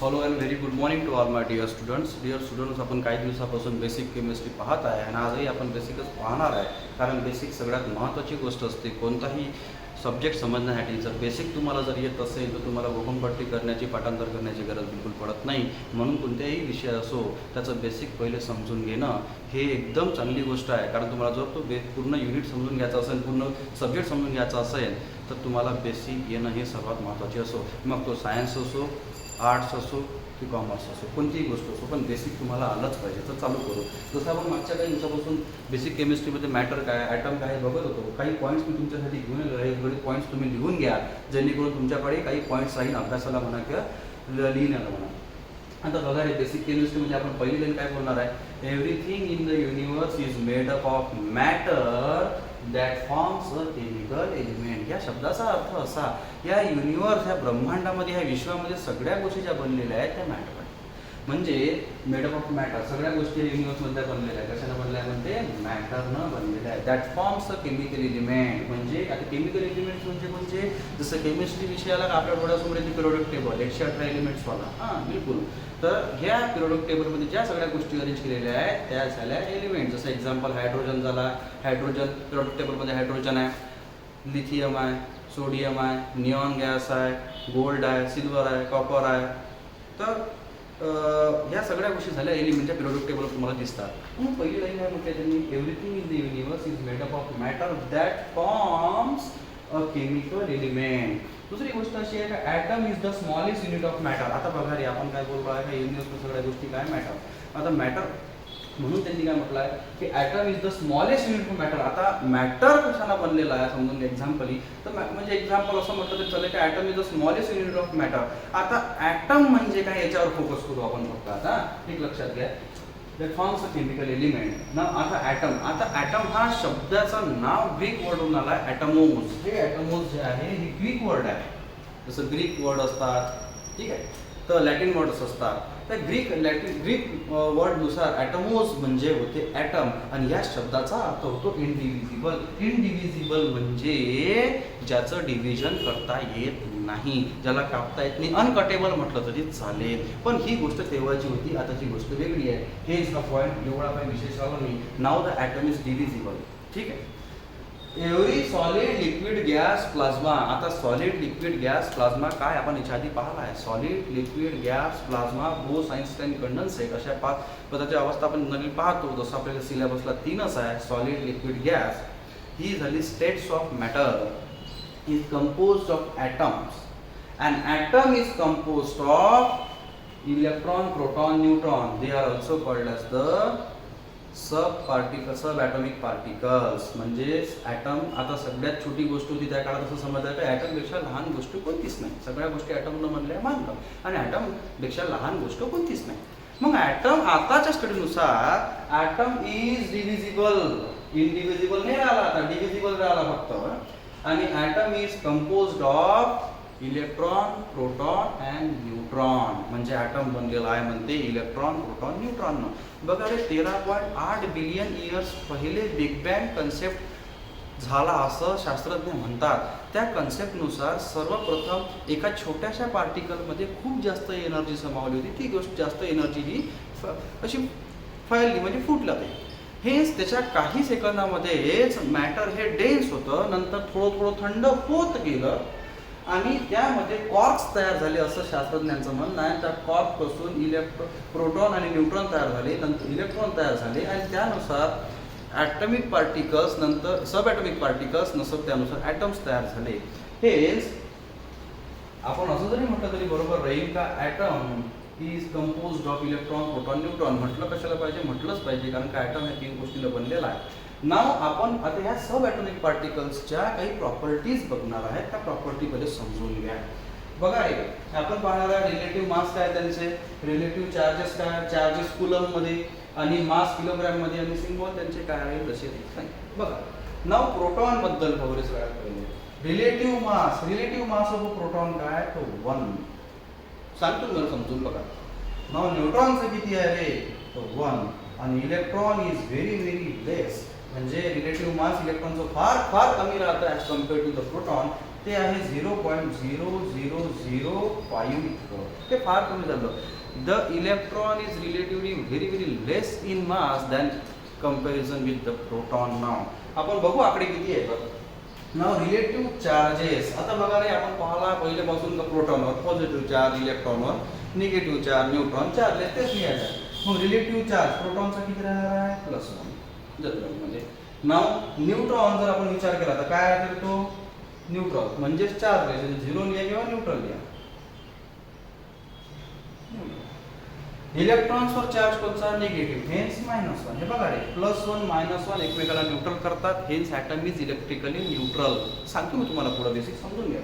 Hello and very good morning to all my dear students. आपण काही दिवसापासून basic chemistry पाहत आहे आणि आजही आपण बेसिकच पाहणार आहे. कारण बेसिक सगळ्यात महत्त्वाची गोष्ट असते. कोणताही सब्जेक्ट समजण्यासाठी जर बेसिक तुम्हाला जर येत असेल तर तुम्हाला घोकमपट्टी करण्याची, पाठांतर करण्याची गरज बिलकुल पडत नाही. म्हणून कोणत्याही विषय असो त्याचं बेसिक पहिले समजून घेणं हे एकदम चांगली गोष्ट आहे. कारण तुम्हाला जर तो पूर्ण युनिट समजून घ्यायचा असेल, पूर्ण सब्जेक्ट समजून घ्यायचा असेल तर तुम्हाला बेसिक येणं हे सर्वात महत्त्वाचे असो. मग तो सायन्स असो, आर्ट्स असो की कॉमर्स असो, कोणतीही गोष्ट असो, पण बेसिक तुम्हाला आलंच पाहिजे. तर चालू करू. जसं आपण मागच्या काही दिवसापासून बेसिक केमिस्ट्रीमध्ये मॅटर काय, ॲटम काय बघत होतो. काही पॉईंट्स मी तुमच्यासाठी घेऊन आलो आहे. थोडे पॉईंट्स तुम्ही लिहून घ्या, जेणेकरून तुमच्याकडे काही पॉईंट्स राहील अभ्यासाला म्हणा किंवा लिहिण्याला म्हणा. आता बघा, हे बेसिक केमिस्ट्रीमध्ये आपण पहिली लाईन काय बोलणार आहे. Everything in the universe is made up of matter that forms a chemical element. या शब्दाचा अर्थ असा, या युनिवर्स, ह्या ब्रह्मांडामध्ये, ह्या विश्वामध्ये सगळ्या गोष्टी ज्या बनलेल्या आहेत त्या मॅटर आहेत. म्हणजे मेडअप ऑफ मॅटर, सगळ्या गोष्टी युनिवर्समधल्या बनलेल्या आहेत. कशानं बनल्या म्हणते, मॅटरनं बनलेल्या आहेत. That forms a chemical element. म्हणजे आता केमिकल एलिमेंट्स म्हणजे कोणते, जसं केमिस्ट्री विषयाला आपल्या डोळ्यासमोर येते पिरियोडिक टेबल 118 एलिमेंट्सवाला. हां बिलकुल. तर ह्या पिरियोडिक टेबलमध्ये ज्या सगळ्या गोष्टी अरेंज केलेल्या आहेत त्या झाल्या एलिमेंट. जसं एक्झाम्पल हायड्रोजन झाला. हायड्रोजन पिरियोडिक टेबलमध्ये हायड्रोजन आहे, लिथियम आहे, सोडियम आहे, निऑन गॅस आहे, गोल्ड आहे, सिल्वर आहे, कॉपर आहे. तर ह्या सगळ्या गोष्टी झाल्या एलिमेंटच्या पिरियोडिक टेबल तुम्हाला दिसतात. मग पहिली लाईन आहे म्हटलं त्यांनी, everything in the universe is made up of matter that forms a chemical element. दुसरी गोष्ट अशी आहे का, atom is the smallest unit of matter. आता बघा रे, आपण काय बोललो आहे का, युनिवर्समध्ये सगळ्या गोष्टी काय मॅटर. आता मॅटर म्हणून त्यांनी काय म्हटलं आहे की atom is the smallest unit of matter. आता मॅटर कशाला बनलेला आहे समजून एक्झाम्पली, तर म्हणजे एक्झाम्पल असं म्हटलं तरी चालेल की atom is the smallest unit of matter. आता ॲटम म्हणजे काय याच्यावर फोकस करू आपण फक्त. आता एक लक्षात घ्या, that forms a chemical element ना. आता ॲटम हा शब्दाचं नाव ग्रीक वर्डवरून आला आहे, ॲटमोज. हे ॲटमोज जे आहे हे ग्रीक वर्ड आहे. जसं ग्रीक वर्ड असतात, ठीक आहे, तर लॅटिन वर्ड्स असतात. तर ग्रीक वर्डनुसार ॲटमोज म्हणजे होते ॲटम, आणि या शब्दाचा अर्थ होतो इंडिव्हिजिबल. इंडिव्हिजिबल म्हणजे ज्याचं डिव्हिजन करता येत नाही, ज्याला कापता येत नाही. अनकटेबल म्हटलं तरी चालेल, पण ही गोष्ट तेव्हाची होती, आताची गोष्ट वेगळी आहे. हे इज द पॉईंट, एवढा काही विशेष आला नाही. Now the atom is divisible, ठीक आहे. Every solid, liquid, gas, plasma. आता सॉलिड, लिक्विड, गॅस, प्लाझ्मा काय आपण याच्या आधी पाहिला आहे. Solid, liquid, gas, plasma, Bose, Einstein, condensate अशा 5 पदाची अवस्था आपण नवीन पाहतो. जसं आपल्याला सिलेबसला 3च आहे, सॉलिड, लिक्विड, गॅस. ही झाली states of matter. Is composed of atoms. And atom is composed of electron, proton, neutron. They are also called as the sub atomic particles. म्हणजे ॲटम, आता सगळ्यात छोटी गोष्ट होती त्या काळात, असं समजलं की ॲटमपेक्षा लहान गोष्ट कोणतीच नाही. सगळ्या गोष्टी ॲटमनं बनल्या मानलं, आणि ॲटमपेक्षा लहान गोष्ट कोणतीच नाही. मग ॲटम आताच्या स्टडीनुसार ॲटम इज डिव्हिजिबल. इनडिव्हिजिबल नाही राहिला, आता डिव्हिजिबल राहिला फक्त. आणि atom is composed of electron, proton and neutron. म्हणजे ॲटम बनलेला आहे म्हणते इलेक्ट्रॉन, प्रोटॉन, न्यूट्रॉननं. बघा रे, 13.8 बिलियन इयर्स पहिले बिग बँग कन्सेप्ट झाला असं शास्त्रज्ञ म्हणतात. त्या कन्सेप्टनुसार सर्वप्रथम एका छोट्याशा पार्टिकलमध्ये खूप जास्त एनर्जी समावली होती. ती गोष्ट जास्त एनर्जी ही अशी फैलली, म्हणजे फुटलं ते. हेच त्याच्या काही सेकंदामध्येच मॅटर हे डेन्स होतं, नंतर थोडं थंड होत गेलं, आणि त्यामध्ये कॉर्क्स तयार झाले असं शास्त्रज्ञांचं म्हणणं आहे. त्या कॉर्कपासून प्रोटॉन आणि न्यूट्रॉन तयार झाले, नंतर इलेक्ट्रॉन तयार झाले, आणि त्यानुसार ॲटॉमिक पार्टिकल्स, नंतर सब ॲटॉमिक पार्टिकल्स, नंतर त्यानुसार ॲटम्स तयार झाले. हेच आपण असं जरी म्हटलं तरी बरोबर राहील का, atom is composed of electron, proton, neutron. म्हटलं कशाला पाहिजे, म्हटलंच पाहिजे, कारण का ॲटम ह्या 3 गोष्टीला बनलेला आहे. नाव आपण आता ह्या सब ॲटॉमिक पार्टिकल्सच्या काही प्रॉपर्टीज बघणार आहेत. त्या प्रॉपर्टीमध्ये समजून घ्या. बघा रे, आपण पाहणार आहे रिलेटिव्ह मास काय त्यांचे, रिलेटिव्ह चार्जेस काय, चार्जेस कुलममध्ये आणि मास किलोग्रॅममध्ये, आणि सिम्बॉल त्यांचे काय आहे जसे नाही. बघा, नाव प्रोटॉन बद्दल बघूया सगळ्यात पहिले. रिलेटिव्ह मास ऑफ प्रोटॉन काय, तो 1. सांगतो मला समजून. बघा, नाव न्यूट्रॉनचं किती आहे रे, तो 1. आणि इलेक्ट्रॉन इज व्हेरी लेस. म्हणजे रिलेटिव्ह मास इलेक्ट्रॉनचं फार कमी राहतं as compared to the proton. ते आहे 0.0005 इतकं. ते फार कमी झालं. The electron is relatively very less in mass than comparison with the proton. Now आपण बघू आकडे किती आहेत. Now relative charges. आता बघा रे, आपण पाहला पहिल्यापासून प्रोटॉनवर पॉझिटिव्ह चार्ज, इलेक्ट्रॉनवर निगेटिव्ह चार्ज, न्यूट्रॉन चार्ज तेच लिहायचं. मग रिलेटिव्ह चार्ज प्रोटॉनचा किती राहणार आहे? +1. जनरल म्हणजे नाव न्यूट्रॉन जर आपण विचार केला तर काय आहे तो न्यूट्रल म्हणजे चार्ज आहे. 0 लिहा किंवा न्यूट्रल लिहा. इलेक्ट्रॉन्सवर चार्ज कोणता? Negative, hence -1. हे बघा रे, +1 -1 एकमेकाला न्यूट्रल करतात, hence atom is electrically neutral. सांगतो मी तुम्हाला पुढे बेसिक समजून घ्या.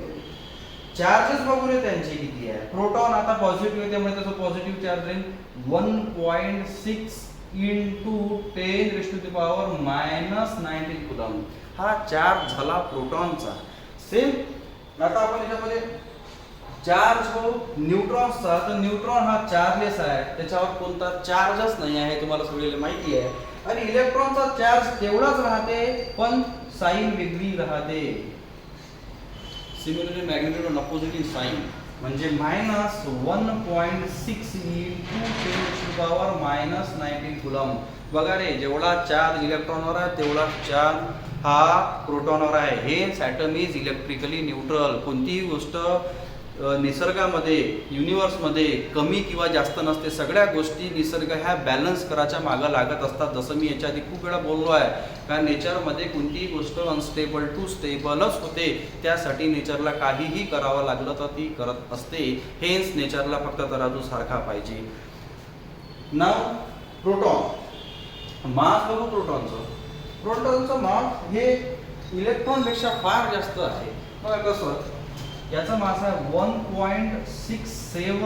चार्जेस बघू रे त्यांची किती आहे. प्रोटॉन आता पॉझिटिव्ह आहे त्यामुळे त्याचं पॉझिटिव्ह चार्ज राहील 1.6 × 10⁻⁻⁻19 कुलम. हा चार्ज झाला प्रोटॉनचा. सेम आता आपण याच्यामध्ये चार्ज हो न्यूट्रॉन्सचा, तर न्यूट्रॉन हा चार्जलेस आहे, त्याच्यावर कोणता चार्जच नाही आहे, तुम्हाला सगळ्यांना माहिती आहे. आणि इलेक्ट्रॉनचा चार्ज तेवढाच राहते पण साइन वेगळी राहते. Similarly magnitude on opposite sign म्हणजे -1.6 × 10⁻⁻19 कुलम. बघा रे, जेवढा चार्ज इलेक्ट्रॉनवर आहे तेवढा चार्ज हा प्रोटॉनवर आहे. हे ॲटम इज इलेक्ट्रिकली न्यूट्रल. कोणतीही गोष्ट निसर्गामध्ये, युनिवर्समध्ये कमी किंवा जास्त नसते. सगळ्या गोष्टी निसर्ग ह्या बॅलन्स करायच्या मागं लागत असतात. जसं मी याच्या आधी खूप वेळा बोललो आहे, कारण नेचरमध्ये कोणतीही गोष्ट अनस्टेबल टू स्टेबलच होते. त्यासाठी नेचरला काहीही करावं लागलं तर ती करत असते. हेच नेचरला फक्त तराजू सारखा पाहिजे. नाव प्रोटॉन मास बघू. प्रोटॉनचं मास हे इलेक्ट्रॉनपेक्षा फार जास्त आहे. बघा कसं, याचा मास आहे 1.67 ×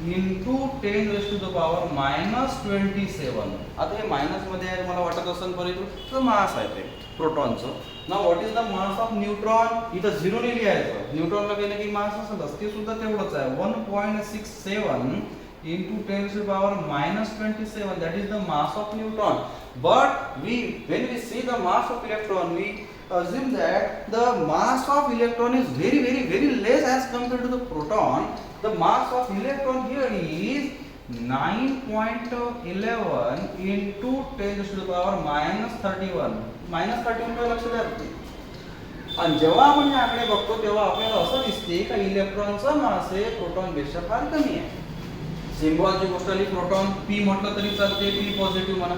10⁻⁻27. आता हे मायनस मध्ये आहे, मला वाटत असेल परंतु मास आहे ते प्रोटॉनचं. ना what is the mass of neutron? इथं 0 ने लिहायचं. न्यूट्रॉनला काही ना काही मास असतच, ते सुद्धा तेवढंच आहे 1.67 × 10⁻⁻27. that is the mass of neutron. But when we see the mass of electron, we assume that the mass of electron is very less as compared to the proton. The mass of electron here is 9.11 × 10⁻⁻31. -31 कडे लक्ष द्या. आणि जेव्हा आपण हे आकडे बघतो तेव्हा आपल्याला असं दिसते की इलेक्ट्रॉनचा मास हे प्रोटॉनपेक्षा फार कमी आहे. सिम्बॉलची गोष्ट आली, प्रोटॉन P म्हटलं तरी चालते, P पॉझिटिव्ह म्हणा.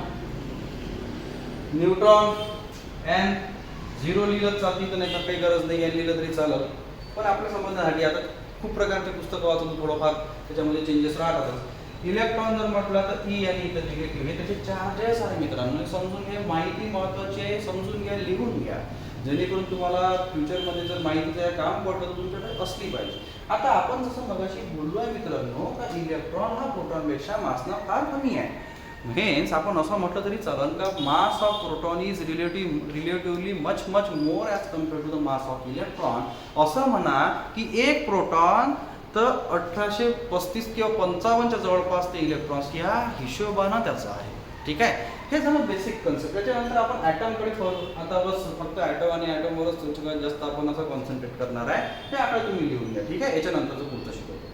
न्यूट्रॉन N 0 लिहिलं चालते, तर नाही तर काही गरज नाही, N लिहिलं तरी चालत. पण आपल्या समजण्यासाठी आता खूप प्रकारचे पुस्तकं वाचून थोडंफार त्याच्यामध्ये चेंजेस राहतातच. इलेक्ट्रॉन जर म्हटलं तर E आणि इथं निगेटिव्ह, हे त्याचे चार्जेस आहे मित्रांनो. समजून घ्या, माहिती महत्त्वाची आहे, समजून घ्या, लिहून घ्या, जेणेकरून तुम्हाला फ्युचरमध्ये जर माहितीचं काम पडलं तर तुमच्याकडे असली पाहिजे. आता आपण जसं मगाशी बोललो आहे मित्रांनो, का इलेक्ट्रॉन हा प्रोटॉनपेक्षा मासना फार कमी आहे. हेन्स आपण असं म्हटलं तरी चालेल का mass of proton is relatively much more as compared to the mass of electron. असं म्हणा की एक प्रोटॉन तर 1835 किंवा 55च्या जवळपास ते इलेक्ट्रॉन्स या हिशोबानं त्याचं आहे. ठीक आहे, हे झालं बेसिक कन्सेप्ट. त्याच्यानंतर आपण ॲटमकडे आता बस फक्त ॲटम आणि ॲटमवरच सगळ्यात जास्त आपण असं कॉन्सन्ट्रेट करणार आहे. हे आकडे तुम्ही लिहून घ्या. ठीक आहे, याच्यानंतरचं पुढचं शिकवतो.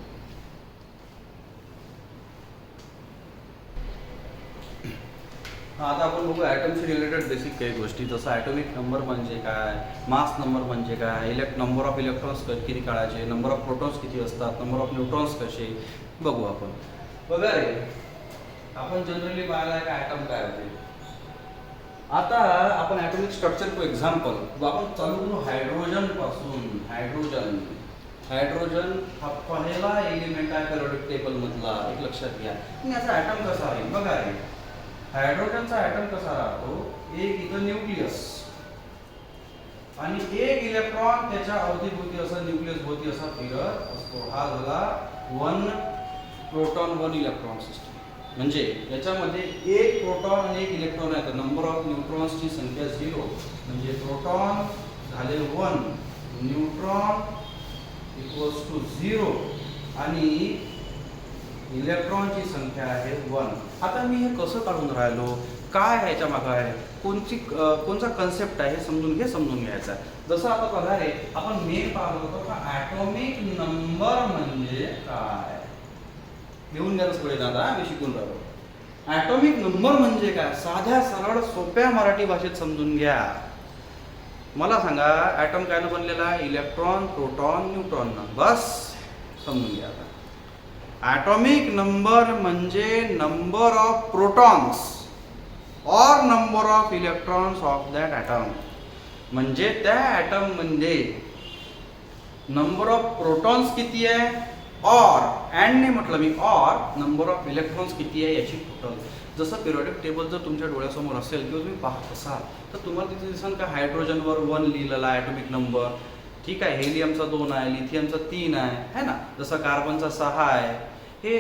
आता आपण बघू ॲटमशी रिलेटेड बेसिक काही गोष्टी, जसं ॲटॉमिक नंबर म्हणजे काय, मास नंबर म्हणजे काय, नंबर ऑफ इलेक्ट्रॉन्स किती काढायचे, नंबर ऑफ प्रोटॉन्स किती असतात, नंबर ऑफ न्यूट्रॉन्स कसे बघू आपण. बघा रे, आपण जनरली पाहायला का ॲटम काय होते. आता आपण ॲटॉमिक स्ट्रक्चर फॉर एक्झाम्पल आपण चालू करू हायड्रोजन पासून. हायड्रोजन हा पहिला एलिमेंट आहे पेरियोडिक टेबल मधला, एक लक्षात घ्या. याचा ॲटम कसा आहे बघा रे. हायड्रोजनचा ॲटम कसा राहतो, एक इथं न्यूक्लियस आणि एक इलेक्ट्रॉन त्याच्या अवतीभोवती असा न्यूक्लियस भोवती असा फिरत असतो. हा झाला 1 प्रोटॉन 1 इलेक्ट्रॉन सिस्टम. म्हणजे याच्यामध्ये एक प्रोटॉन आणि एक इलेक्ट्रॉन आहे. तर नंबर ऑफ न्यूट्रॉन्सची संख्या 0 म्हणजे प्रोटॉन झाले 1, न्यूट्रॉन = 0 आणि इलेक्ट्रॉनची संख्या आहे 1. आता मी हे कसं काढून राहिलो, काय ह्याच्या मागं आहे, कोणचा कन्सेप्ट आहे हे समजून घ्यायचा आहे. जसं आता बघा रे, आपण मेन पाहत होतो का ॲटॉमिक नंबर म्हणजे काय, घेऊन घ्या सगळे दादा, मी शिकून राहिलो. ॲटॉमिक नंबर म्हणजे काय, साध्या सरळ सोप्या मराठी भाषेत समजून घ्या. मला सांगा ॲटम काय बनलेला आहे, इलेक्ट्रॉन, प्रोटॉन, न्यूट्रॉन, बस समजून घ्या. आता ॲटॉमिक नंबर म्हणजे नंबर ऑफ प्रोटॉन्स और number of electrons of that atom. म्हणजे त्या ॲटम मध्ये नंबर ऑफ प्रोटॉन्स किती आहे, और अँड ने म्हटलं मी, और नंबर ऑफ इलेक्ट्रॉन्स किती आहे याची टोटल. जसं पिरियडिक टेबल जर तुमच्या डोळ्यासमोर असेल किंवा तुम्ही पाहत असाल तर तुम्हाला तिथे दिसेल का हायड्रोजनवर 1 लिहिलेला आहे ॲटॉमिक नंबर, ठीक आहे. हेलियमचा 2 आहे, लिथियमचा 3 आहे ना, जसं कार्बनचा 6 आहे. हे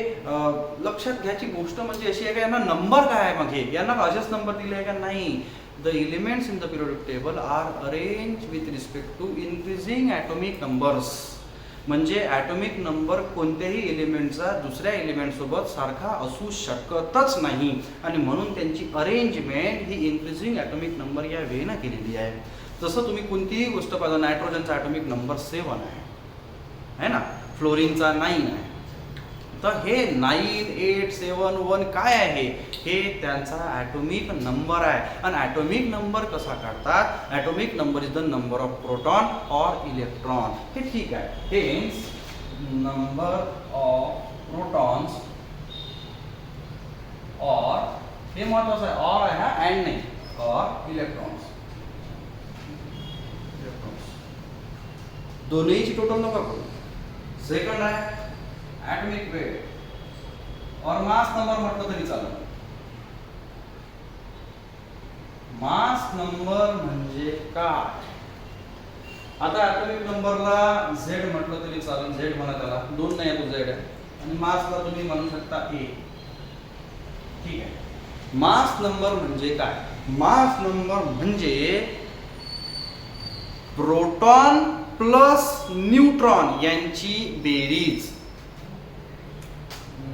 लक्षात घ्यायची गोष्ट म्हणजे अशी आहे का यांना नंबर काय आहे, मग हे यांना असेच नंबर दिले आहे का, नाही. The elements in the periodic table are arrange with respect to increasing atomic numbers. म्हणजे ॲटॉमिक नंबर कोणत्याही एलिमेंटचा दुसऱ्या एलिमेंटसोबत सारखा असू शकतच नाही, आणि म्हणून त्यांची अरेंजमेंट ही इन्क्रीजिंग ॲटॉमिक नंबर या वेनं केलेली आहे. जसं तुम्ही कोणतीही गोष्ट पाहिजे, नायट्रोजनचा ॲटॉमिक नंबर 7 आहे ना, फ्लोरिनचा 9 आहे. तर हे 9, 8, 7, 1 काय आहे, हे त्यांचा ॲटॉमिक नंबर आहे. आणि ॲटॉमिक नंबर कसा काढतात, atomic number is the number of proton और इलेक्ट्रॉन. हे ठीक आहे, हेन्स नंबर ऑफ प्रोटॉन्स और, हे महत्वाचं आहे, और आहे हा, अँड नाही, और इलेक्ट्रॉन्स. दोन्हीची टोटल नका करू. सेकंड आहे ॲटॉमिक वेट और मास नंबर म्हटलं तरी चालेल. मास नंबर म्हणजे काय, आता ॲटॉमिक नंबरला झेड म्हटलं तरी चालेल, झेड म्हणा त्याला, 2 नाही तो झेड आहे, आणि मासला तुम्ही म्हणू शकता ए, ठीक आहे. मास नंबर म्हणजे काय, मास नंबर म्हणजे प्रोटॉन प्लस न्यूट्रॉन यांची बेरीज.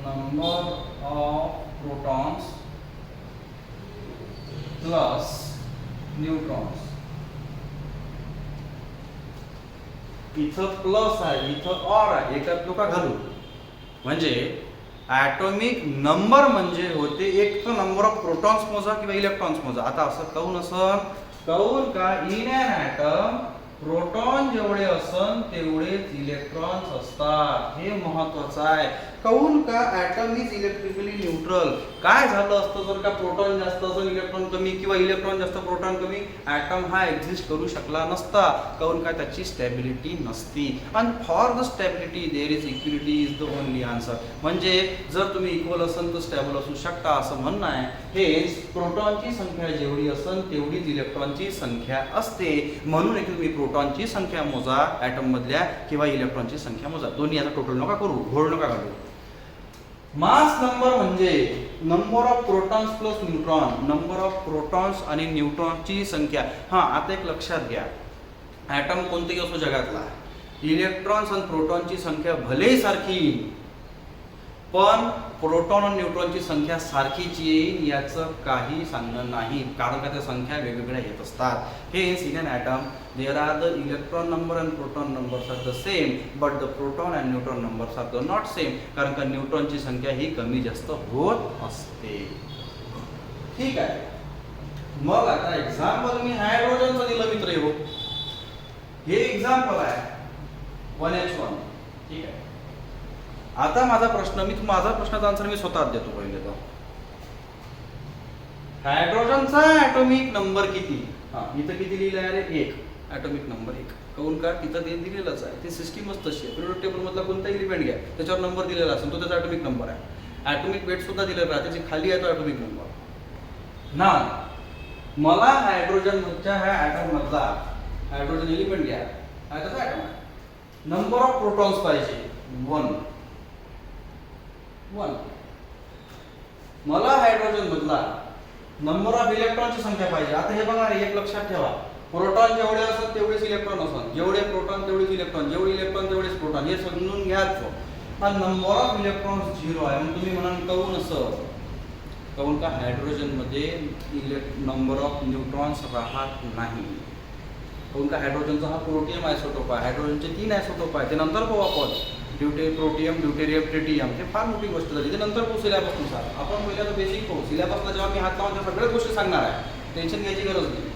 Number of protons plus neutrons. इथं प्लस आहे, इथं और आहे, एकात नका घालू. म्हणजे ॲटॉमिक नंबर म्हणजे होते एक तर नंबर ऑफ प्रोटॉन्स मोजा किंवा इलेक्ट्रॉन्स मोजा. आता असं काऊन असं, काऊन का इन ॲन ॲटम प्रोटॉन जेवढे असन तेवढेच इलेक्ट्रॉन्स असतात, हे महत्वाचं आहे. काऊन का ॲटम इज इलेक्ट्रिकली न्यूट्रल. काय झालं असतं जर का प्रोटॉन जास्त असेल इलेक्ट्रॉन कमी, किंवा इलेक्ट्रॉन जास्त प्रोटॉन कमी, ॲटम हा एक्झिस्ट करू शकला नसता. काऊन का त्याची स्टॅबिलिटी नसती. आणि for the stability there is equality is the only answer. म्हणजे जर तुम्ही इक्वल असाल तर स्टॅबल असू शकता असं म्हणणं आहे. हे प्रोटॉनची संख्या जेवढी असेल तेवढीच इलेक्ट्रॉनची संख्या असते. म्हणून एक तुम्ही प्रोटॉनची संख्या मोजा ॲटम मधल्या किंवा इलेक्ट्रॉनची संख्या मोजा. दोन्ही आता टोटल नका करू, घोळ नका घालू. मास नंबर म्हणजे number of protons plus neutron, number of protons आणि न्यूट्रॉनची संख्या. हा आता एक लक्षात घ्या, ॲटम कोणतेही असो जगातला, इलेक्ट्रॉन्स आणि प्रोटॉनची संख्या भलेही सारखी येईल, पण प्रोटॉन आणि न्यूट्रॉनची संख्या सारखीच येईल याचं काही सांगणं नाही. कारण का त्या संख्या वेगवेगळ्या येत असतात. हे in an atom there are the electron number and proton numbers are the same, but the proton and neutron numbers are the not same. कारण का न्यूट्रॉनची संख्या ही कमी जास्त होत असते. ठीक आहे. मग आता एक्झाम्पल मी हायड्रोजनचं दिलं मित्र हो, हे एक्झाम्पल आहे 1H1. ठीक आहे. आता माझा प्रश्नाचा आन्सर मी स्वतःच देतो. पहिले तर हायड्रोजनचा ॲटॉमिक नंबर किती, हा इथं किती लिहिलं आहे रे, 1. Atomic number 1. काऊन का तिथं ते दिलेलंच आहे, ती सिस्टीमच तशी आहे. पिरियडिक टेबल मधला कोणता एलिमेंट घ्या त्याच्यावर नंबर दिलेला असेल तो त्याचा ॲटॉमिक नंबर आहे. ॲटॉमिक वेट सुद्धा दिलेला आहे, त्याची खाली आहे तो ॲटॉमिक नंबर ना. मला हायड्रोजनच्या ह्या ॲटम मधला हायड्रोजन एलिमेंट घ्या, हा त्याचा ॲटम आहे. नंबर ऑफ प्रोटॉन्स पाहिजे 1. मला हायड्रोजन मधला नंबर ऑफ इलेक्ट्रॉनची संख्या पाहिजे. आता हे बघा रे, एक लक्षात ठेवा, प्रोटॉन जेवढे असतात तेवढेच इलेक्ट्रॉन असतात, जेवढे प्रोटॉन तेवढेच इलेक्ट्रॉन, जेवढे इलेक्ट्रॉन तेवढेच प्रोटॉन, हे समजून घ्यायचं. हा नंबर ऑफ इलेक्ट्रॉन्स 0 आहे. मग तुम्ही म्हणाल काऊन असं, काऊन का हायड्रोजनमध्ये नंबर ऑफ न्यूट्रॉन्स राहत नाही. काऊन का हायड्रोजनचा हा प्रोटियम आयसोटोप आहे. हायड्रोजनचे 3 आयसोटोप आहे, ते नंतर पाहू आपण. प्रोटियम, ड्यूटेरियम, ट्रिटियम, हे फार मोठी गोष्ट झाली, ते नंतर पाहू सिलेबसनुसार. आपण पहिल्या तर बेसिक पाहू. सिलेबसला जेव्हा मी हात लावून त्या सगळ्याच गोष्टी सांगणार आहे, टेन्शन घ्यायची गरज नाही.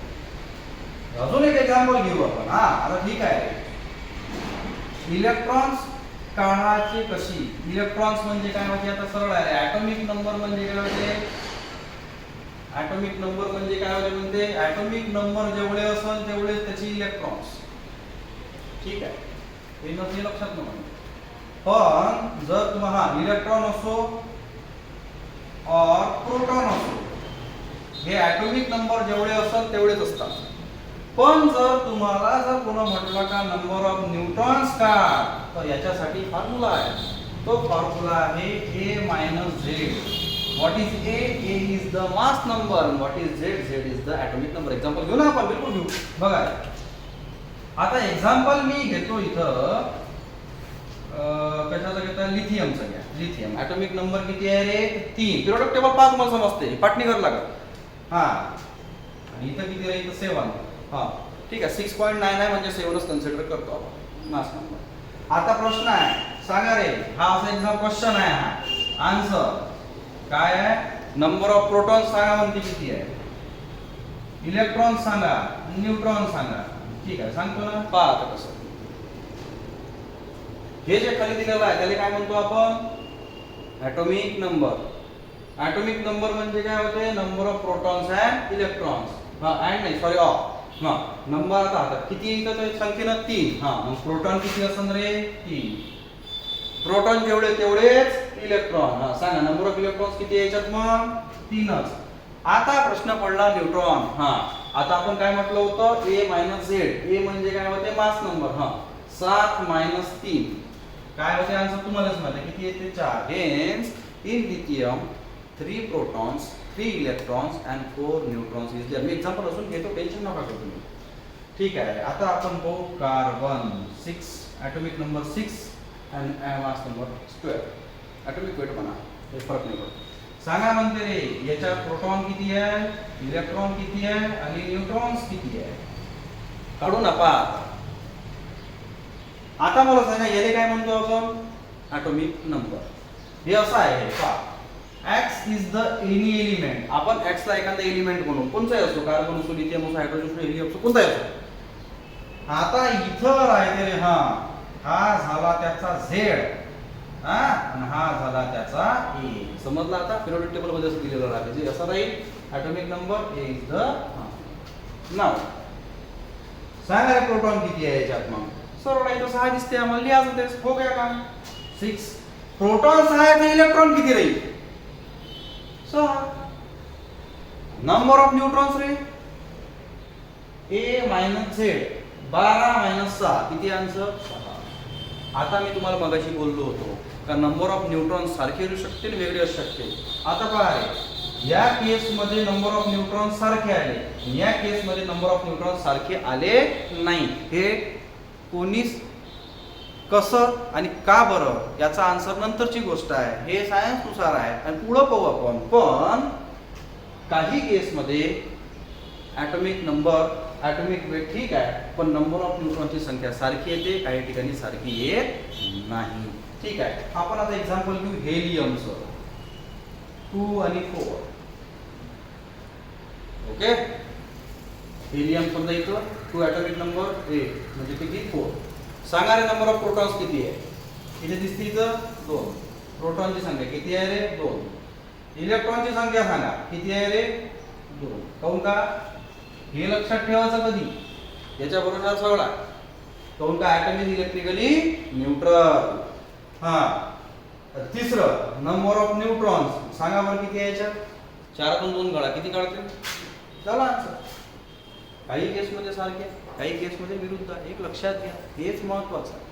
अजून एक एक्झाम्पल घेऊ आपण. हा आता ठीक आहे. इलेक्ट्रॉन्स काढायचे कशी? इलेक्ट्रॉन्स म्हणजे काय म्हणजे आता सरळ आहे. ॲटॉमिक नंबर म्हणजे काय होते? ॲटॉमिक नंबर म्हणजे काय होते म्हणते? ॲटॉमिक नंबर जेवढे असेल तेवढे त्याचे इलेक्ट्रॉन्स. ठीक आहे, हे नसले लक्षात नका. पण जर तुम्हाला इलेक्ट्रॉन असो और प्रोटॉन असो, हे ॲटॉमिक नंबर जेवढे असेल तेवढेच असतात. पण जर तुम्हाला कोणा म्हटलं का नंबर ऑफ न्यूट्रॉन्स का, तर याच्यासाठी फॉर्म्युला आहे. तो फॉर्म्युला आहे A - Z. What is A? A is the mass number. What is Z? Z is the atomic number. Example घेऊ ना आपण, बिलकुल घेऊ. बघा आता एक्झाम्पल मी घेतो इथं. कशाचं घेतो? लिथियमचा घ्या. लिथियम ॲटॉमिक नंबर किती आहे रे? 3. पिरियोडिक टेबल 5 मला समजते, पाटणी करावं लागत. हा, आणि इथं किती राहील? 7. हा ठीक आहे, 6.9 आहे म्हणजे 7च कन्सिडर करतो आपण मास नंबर. आता प्रश्न आहे, सांगा रे, हा असा एक्झाम क्वेश्चन आहे. हा आन्सर काय आहे? नंबर ऑफ प्रोटॉन सांगा म्हणते किती आहे, इलेक्ट्रॉन सांगा, न्यूट्रॉन सांगा. ठीक आहे, सांगतो ना. पहा आता कसं. हे जे खाली दिलेलं आहे त्याला काय म्हणतो आपण? Atomic number. ॲटॉमिक नंबर म्हणजे काय होते? Number of protons and electrons. हा अँड नाही, सॉरी, ऑफ. हा नंबर आता किती येतं संख्येनं? 3. हा मग प्रोटॉन किती असेल रे? 3. प्रोटॉन जेवढे तेवढेच इलेक्ट्रॉन. हा सांगा नंबर ऑफ इलेक्ट्रॉन्स किती याच्यात? मग 3च. आता प्रश्न पडला न्यूट्रॉन. हा आता आपण काय म्हटलं होतं? A - Z. A म्हणजे काय होते? Mass number. हा 7 - 3 काय होते? आन्सर तुम्हालाच माहिती किती येते? 4. Hence in lithium 3 protons, 3 electrons and 4 neutrons is there. मी एक्झाम्पल असून घेतो, टेन्शन नका करू तुम्ही. ठीक आहे, आता आपण पाहू carbon. 6 atomic number 6 and mass number 12. Atomic weight म्हणा, हे फरक नाही पडत. सांगा म्हणते रे, याच्यात प्रोटॉन किती आहे, इलेक्ट्रॉन किती आहे आणि न्यूट्रॉन्स किती आहे? काढू ना. पहा आता मला सांगा, याले काय म्हणतो आपण? Atomic number. हे असं आहे, पहा. X is the any element. आपण X ला एखादा एलिमेंट म्हणू, कोणताही असो, कार्बन असो, लिथियम असो, हायड्रोजन असो, हेलियम असो, कोणताही असो. आता इथं राहते रे, हा झाला त्याचा Z, हा आणि हा झाला त्याचा A. समजला आता? पिरियोडिक टेबल मध्ये असं दिलेलं राहते, जे असं राहील atomic number. A is the now. सांगा रे प्रोटॉन किती आहे याच्यात? मग सरळ आहे, 6 दिसते आम्हाला, लिहायचं तेच. हो गया काम. 6 प्रोटॉन 6 आहे, तर इलेक्ट्रॉन किती राहील? 6. Number of neutrons ray? A - Z. 12 - 6 किती? आन्सर 6. आता मी तुम्हाला मगाशी बोललो होतो का नंबर ऑफ न्यूट्रॉन्स सारखे येऊ शकते आणि वेगळे असू शकते. आता पहा रे, या केस मध्ये नंबर ऑफ न्यूट्रॉन्स सारखे आले, या केस मध्ये नंबर ऑफ न्यूट्रॉन्स सारखे आले नाही. हे कोणीच कसं आणि का बरं याचा आन्सर नंतरची गोष्ट आहे. हे सायन्स नुसार आहे आणि पुढं पाहू आपण. पण काही केसमध्ये ॲटॉमिक नंबर, ॲटॉमिक वेट ठीक आहे, पण नंबर ऑफ न्यूट्रॉनची संख्या सारखी येते, काही ठिकाणी सारखी येत नाही. ठीक आहे, आपण आता एक्झाम्पल घेऊ हेलियमचं. 2 आणि 4. ओके, हेलियम समजा इथं 2 ॲटॉमिक नंबर 8 म्हणजे किती? 4. सांगा रे नंबर ऑफ प्रोटॉन्स किती आहे? इथे दिसते इथं 2. प्रोटॉनची संख्या किती आहे रे? 2. इलेक्ट्रॉनची संख्या सांगा किती आहे रे? 2. काऊन का? हे लक्षात ठेवायचं कधी, याच्या बरोबर सगळा. काऊन का? Atom is electrically neutral. हा तिसरं नंबर ऑफ न्यूट्रॉन्स सांगा बरं किती आहे याच्यात? 4 2 काढा, किती काढते? चला आन्सर. काही केसमध्ये सारखे, काही केसमध्ये विरुद्ध. एक लक्षात घ्या, हेच महत्वाचं आहे.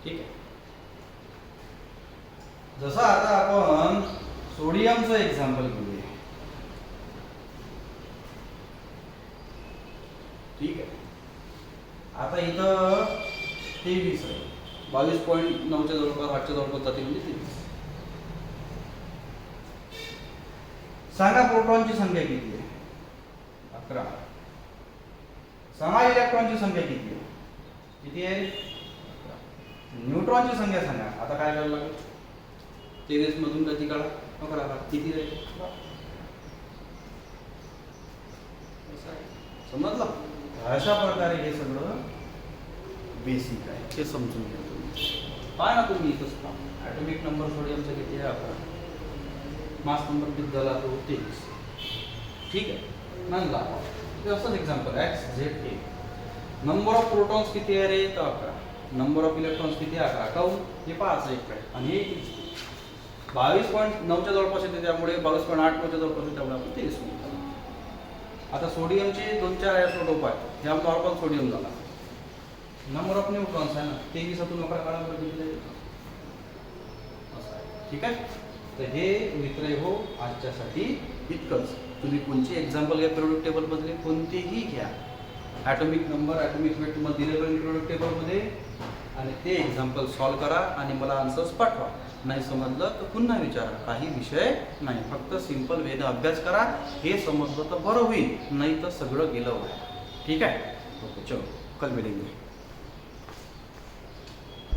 ठीक आहे, जसं आता आपण सोडियमचं एक्झाम्पल घेऊया. ठीक आहे, आता इथं 23 आहे, 22.9च्या जवळपास, 8च्या जवळपास जाते म्हणजे 23. सांगा प्रोटॉनची संख्या किती आहे? 11. सांगा इलेक्ट्रॉनची संख्या किती आहे? किती आहे? 11. न्यूट्रॉनची संख्या सांगा. आता काय करायला लागेल? 23 मधून कधी काढा? 11 किती राहील? समजलं? अशा प्रकारे हे सगळं बेसिक आहे, ते समजून घ्या तुम्ही. पहा ना तुम्ही इथंच पहा. ॲटॉमिक नंबर सोडियमचा किती आहे? 11. मास नंबर किती झाला? तो 23. ठीक आहे, म्हणला हे असंच एक्झाम्पल आहे. XZA. नंबर ऑफ प्रोटॉन्स किती आहे रे? तर 11. नंबर ऑफ इलेक्ट्रॉन्स किती? 11. काऊन? हे 5 एक आहे आणि हे 22.9 च्या जवळपास येते, त्यामुळे 22.8 च्या जवळपास येते, त्यामुळे आपण 23 म्हणतो. आता सोडियमचे 2-4 आयसोटोप आहेत. हे नॉर्मल सोडियम झाला. नंबर ऑफ न्यूट्रॉन्स आहे ना, 23 ातून 11 काढा बरं. ठीक आहे, तर हे मित्र हो आजच्यासाठी इतकंच. तुम्ही कोणची एक्झाम्पल घ्या पिरियोडिक टेबलमधले, कोणतेही घ्या. ॲटॉमिक नंबर, ॲटॉमिक वेट तुम्हाला दिलेलं आहे पिरियोडिक टेबलमध्ये, आणि ते एक्झाम्पल सॉल्व करा आणि मला आन्सर्स पाठवा. नाही समजलं तर पुन्हा विचारा, काही विषय नाही. फक्त सिंपल वेद अभ्यास करा. हे समजलं तर बरं होईल, नाही तर सगळं गेलं होईल. ठीक आहे, ओके, चलो कल मिलेंगे.